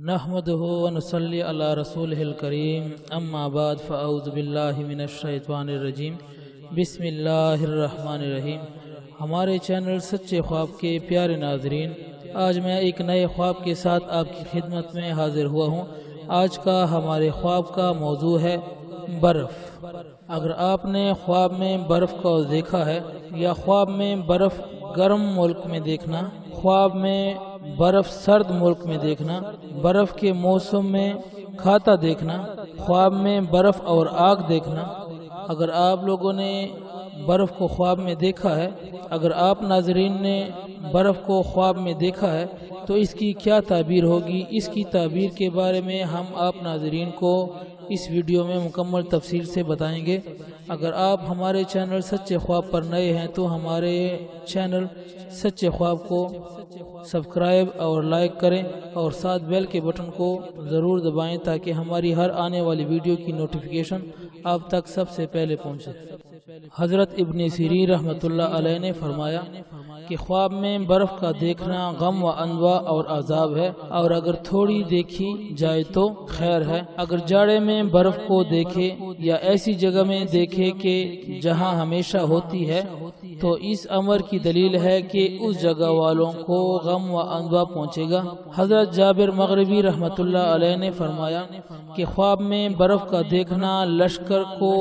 نحمده ونصلي على رسوله الكريم اما بعد فاعوذ باللہ من الشیطان الرجیم بسم اللہ الرحمن الرحیم۔ ہمارے چینل سچے خواب کے پیارے ناظرین، آج میں ایک نئے خواب کے ساتھ آپ کی خدمت میں حاضر ہوا ہوں۔ آج کا ہمارے خواب کا موضوع ہے برف۔ اگر آپ نے خواب میں برف کو دیکھا ہے یا خواب میں برف گرم ملک میں دیکھنا، خواب میں برف سرد ملک میں دیکھنا، برف کے موسم میں کھاتا دیکھنا، خواب میں برف اور آگ دیکھنا، اگر آپ لوگوں نے برف کو خواب میں دیکھا ہے، اگر آپ ناظرین نے برف کو خواب میں دیکھا ہے تو اس کی کیا تعبیر ہوگی، اس کی تعبیر کے بارے میں ہم آپ ناظرین کو اس ویڈیو میں مکمل تفصیل سے بتائیں گے۔ اگر آپ ہمارے چینل سچے خواب پر نئے ہیں تو ہمارے چینل سچے خواب کو سبسکرائب اور لائک کریں اور ساتھ بیل کے بٹن کو ضرور دبائیں تاکہ ہماری ہر آنے والی ویڈیو کی نوٹیفیکیشن آپ تک سب سے پہلے پہنچے۔ حضرت ابن سیرین رحمۃ اللہ علیہ نے فرمایا کہ خواب میں برف کا دیکھنا غم و انواع اور عذاب ہے، اور اگر تھوڑی دیکھی جائے تو خیر ہے۔ اگر جاڑے میں برف کو دیکھے یا ایسی جگہ میں دیکھے کہ جہاں ہمیشہ ہوتی ہے تو اس امر کی دلیل ہے کہ اس جگہ والوں کو غم و انواع پہنچے گا۔ حضرت جابر مغربی رحمۃ اللہ علیہ نے فرمایا کہ خواب میں برف کا دیکھنا لشکر کو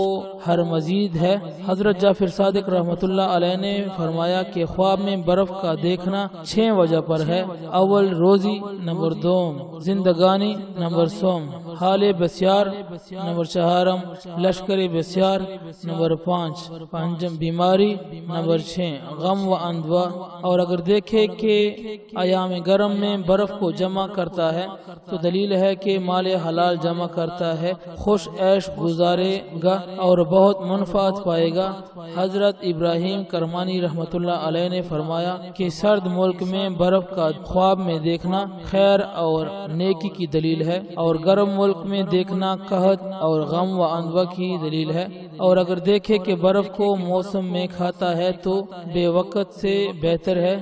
ہر مزید ہے۔ حضرت جعفر صادق رحمۃ اللہ علیہ نے فرمایا کہ خواب میں برف کا دیکھنا 6 وجہ پر ہے۔ اول روزی، نمبر 2 زندگانی، نمبر 3 حال بسیار، نمبر 4 لشکر بسیار، نمبر 5 بیماری، نمبر 6 غم و اندوا۔ اور اگر دیکھے کہ ایام گرم میں برف کو جمع کرتا ہے تو دلیل ہے کہ مال حلال جمع کرتا ہے، خوش عیش گزارے گا اور بہت منفعت پائے گا۔ حضرت ابراہیم کرمانی رحمۃ اللہ علیہ نے فرمایا کہ سرد ملک میں برف کا خواب میں دیکھنا خیر اور نیکی کی دلیل ہے، اور گرم ملک میں دیکھنا قحط اور غم و اندوا کی دلیل ہے۔ اور اگر دیکھے کہ برف کو موسم میں کھاتا ہے تو بے وقت سے بہتر ہے۔